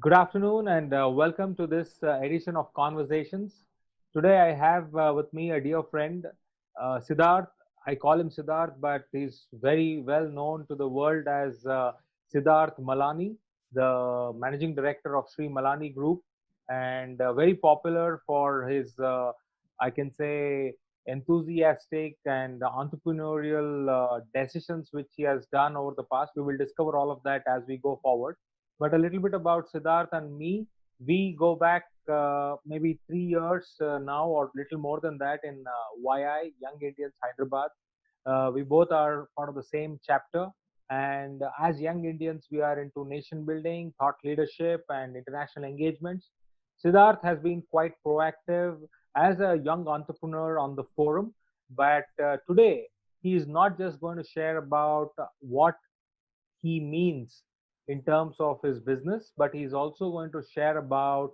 Good afternoon and welcome to this edition of Conversations. Today I have with me a dear friend, Siddharth. I call him Siddharth, but he's very well known to the world as Siddharth Malani, the managing director of Sri Malani Group, and very popular for his, I can say, enthusiastic and entrepreneurial decisions which he has done over the past. We will discover all of that as we go forward. But a little bit about Siddharth and me. We go back maybe 3 years now, or little more than that, in YI, Young Indians Hyderabad. We both are part of the same chapter. And as young Indians, we are into nation building, thought leadership, and international engagements. Siddharth has been quite proactive as a young entrepreneur on the forum. But today, he is not just going to share about what he means in terms of his business, but he's also going to share about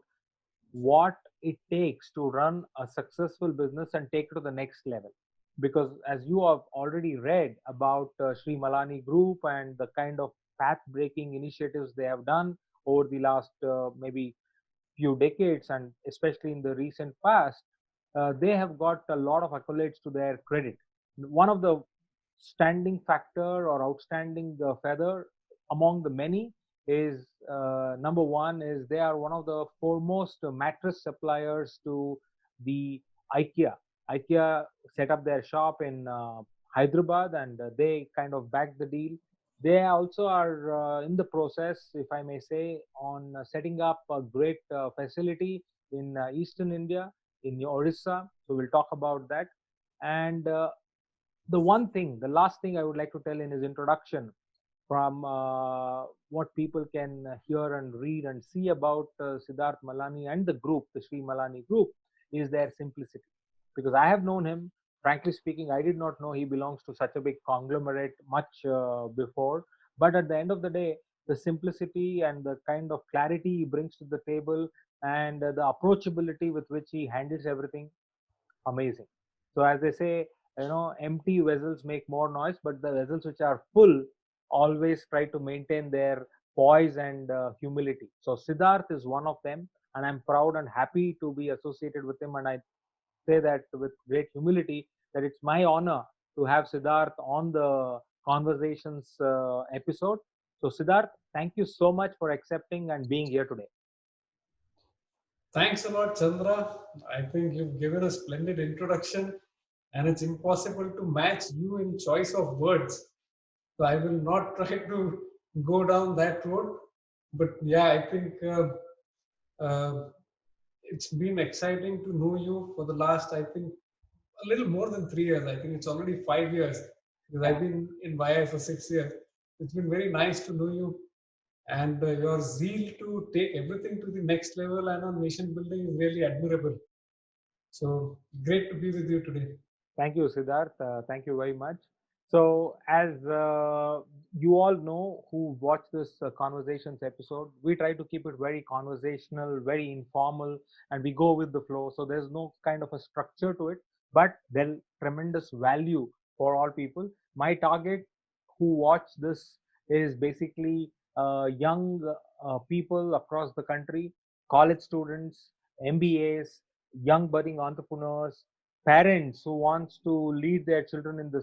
what it takes to run a successful business and take it to the next level. Because as you have already read about Sri Malani Group and the kind of path breaking initiatives they have done over the last maybe few decades, and especially in the recent past, they have got a lot of accolades to their credit. One of the standing factor or outstanding feather among the many is number one is they are one of the foremost mattress suppliers to the IKEA. IKEA set up their shop in Hyderabad, and they kind of backed the deal. They also are in the process, if I may say, on setting up a great facility in eastern India, in Orissa. So we'll talk about that. And the one thing, the last thing I would like to tell in his introduction from what people can hear and read and see about Siddharth Malani and the group, the Sri Malani group, is their simplicity. Because I have known him, frankly speaking, I did not know he belongs to such a big conglomerate much before. But at the end of the day, the simplicity and the kind of clarity he brings to the table and the approachability with which he handles everything, amazing. So as they say, empty vessels make more noise, but the vessels which are full always try to maintain their poise and humility. So Siddharth is one of them, and I'm proud and happy to be associated with him. And I say that with great humility that it's my honor to have Siddharth on the conversations episode. So Siddharth, thank you so much for accepting and being here today. Thanks a lot, Chandra. I think you've given a splendid introduction, and it's impossible to match you in choice of words. So I will not try to go down that road. But yeah, I think uh, it's been exciting to know you for the last, I think, a little more than 3 years. I think it's already 5 years because I've Yeah. been in YI for 6 years. It's been very nice to know you, and your zeal to take everything to the next level and on nation building is really admirable. So great to be with you today. Thank you, Siddharth. Thank you very much. So, as you all know who watch this conversations episode, we try to keep it very conversational, very informal, and we go with the flow. So, there's no kind of a structure to it, but there's tremendous value for all people. My target who watch this is basically young people across the country, college students, MBAs, young budding entrepreneurs, parents who wants to lead their children in the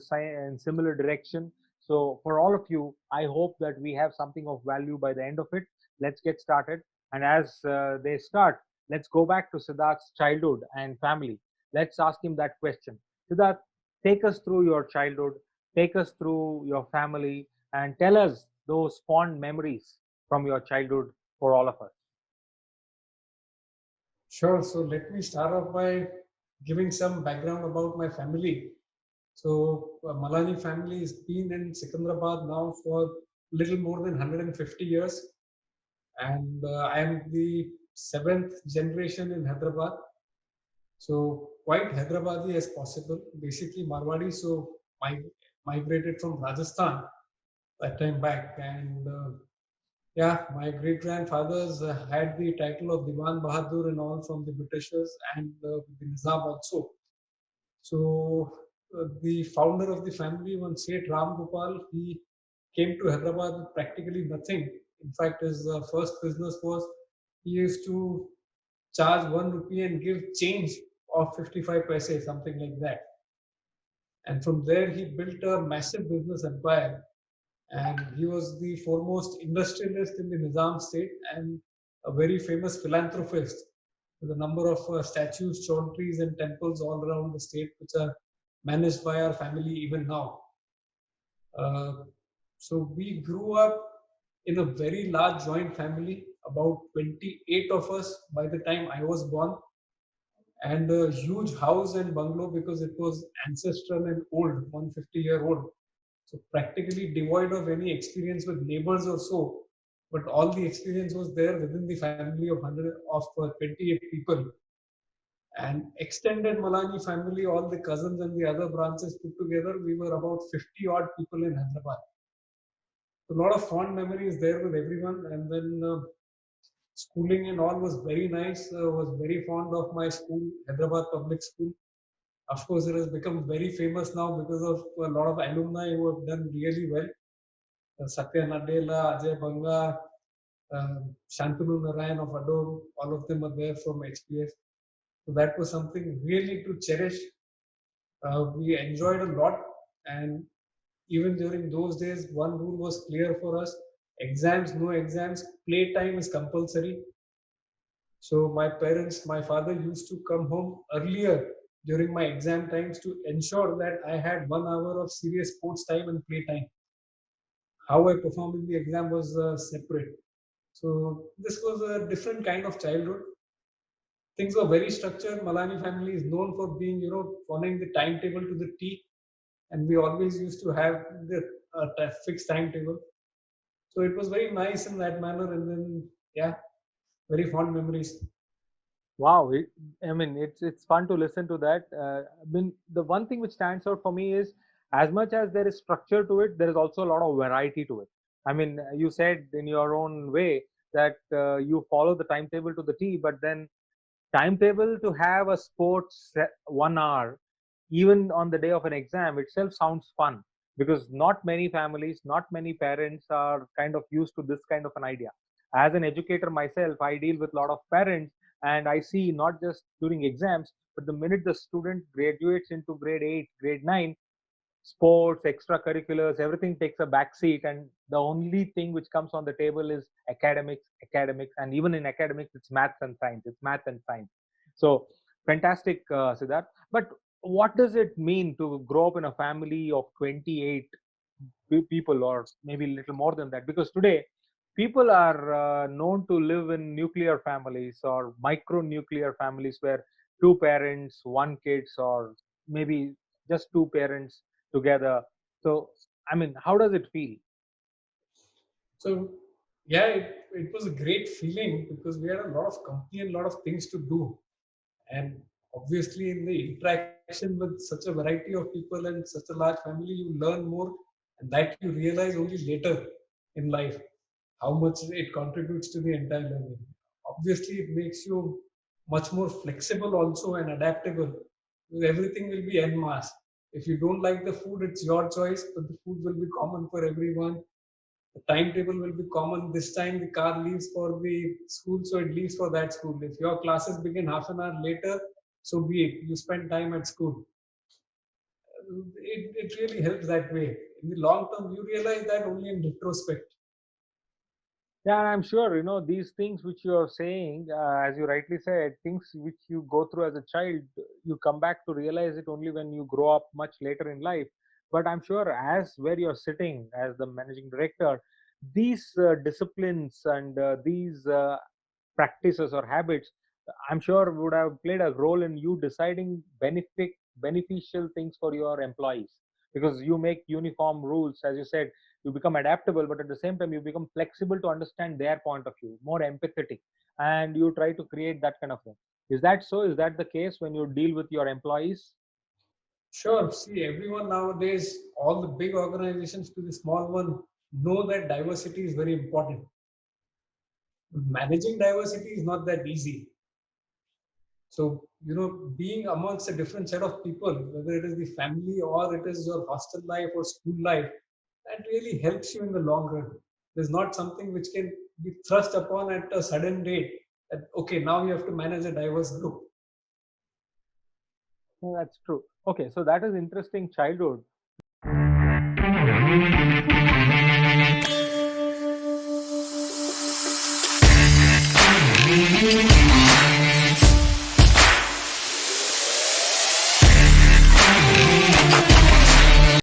in similar direction. So for all of you, I hope that we have something of value by the end of it. Let's get started. And as they start, let's go back to Siddharth's childhood and family. Let's ask him that question. Siddharth, take us through your childhood, take us through your family, and tell us those fond memories from your childhood for all of us. Sure. So let me start off by giving some background about my family. So Malani family has been in Secunderabad now for little more than 150 years, and I am the seventh generation in Hyderabad. So quite Hyderabadi as possible. Basically Marwadi. So migrated from Rajasthan that time back, and yeah, my great grandfathers had the title of Diwan Bahadur and all from the Britishers and the Nizam also. So the founder of the family, one Seth Ram Gopal, he came to Hyderabad with practically nothing. In fact, his first business was he used to charge 1 rupee and give change of 55 paise, something like that. And from there, he built a massive business empire. And he was the foremost industrialist in the Nizam state and a very famous philanthropist with a number of statues, chauntries, and temples all around the state, which are managed by our family even now. Uh, so we grew up in a very large joint family, about 28 of us by the time I was born, and a huge house and bungalow because it was ancestral and old, 150-year-old. So practically devoid of any experience with neighbors or so, but all the experience was there within the family of 28 people. And extended Malani family, all the cousins and the other branches put together, we were about 50 odd people in Hyderabad. So a lot of fond memories there with everyone. And then schooling and all was very nice. Was very fond of my school, Hyderabad Public School. Of course, it has become very famous now because of a lot of alumni who have done really well. Satya Nadella, Ajay Banga, Shantanu Narayan of Adom, all of them are there from HPS. So that was something really to cherish. We enjoyed a lot, and even during those days, one rule was clear for us: exams, no exams, playtime is compulsory. So my parents, my father used to come home earlier during my exam times to ensure that I had 1 hour of serious sports time and playtime. How I performed in the exam was separate. So this was a different kind of childhood. Things were very structured. Malani family is known for being, following the timetable to the T, and we always used to have the fixed timetable. So it was very nice in that manner, and then yeah, very fond memories. Wow, I mean, it's fun to listen to that. I mean, the one thing which stands out for me is as much as there is structure to it, there is also a lot of variety to it. I mean, you said in your own way that you follow the timetable to the T, but then timetable to have a sports 1 hour, even on the day of an exam itself sounds fun because not many families, not many parents are kind of used to this kind of an idea. As an educator myself, I deal with a lot of parents and I see not just during exams, but the minute the student graduates into grade 8, grade 9, sports, extracurriculars, everything takes a back seat, and the only thing which comes on the table is academics, academics, and even in academics, it's maths and science. It's math and science. So fantastic, Siddharth. But what does it mean to grow up in a family of 28 people, or maybe a little more than that? Because today, people are known to live in nuclear families or micro nuclear families where two parents, one kids, or maybe just two parents together. So, I mean, how does it feel? So yeah, it was a great feeling because we had a lot of company and a lot of things to do. And obviously, in the interaction with such a variety of people and such a large family, you learn more, and that you realize only later in life how much it contributes to the entire learning. Obviously, it makes you much more flexible also and adaptable. Everything will be en masse. If you don't like the food, it's your choice, but the food will be common for everyone. The timetable will be common. This time the car leaves for the school, so it leaves for that school. If your classes begin half an hour later, so be it. You spend time at school. It really helps that way. In the long term, you realize that only in retrospect. Yeah, I'm sure, these things which you are saying, as you rightly said, things which you go through as a child, you come back to realize it only when you grow up much later in life. But I'm sure, as where you're sitting as the managing director, these disciplines and these practices or habits, I'm sure would have played a role in you deciding beneficial things for your employees, because you make uniform rules, as you said, you become adaptable, but at the same time you become flexible to understand their point of view, more empathetic, and you try to create that kind of thing. Is that so? Is that the case when you deal with your employees? Sure. See, everyone nowadays, all the big organizations to the small one, know that diversity is very important. Managing diversity is not that easy. So, being amongst a different set of people, whether it is the family or it is your hostel life or school life, that really helps you in the long run. There's not something which can be thrust upon at a sudden date. that, okay, now you have to manage a diverse group. That's true. Okay, so that is interesting childhood.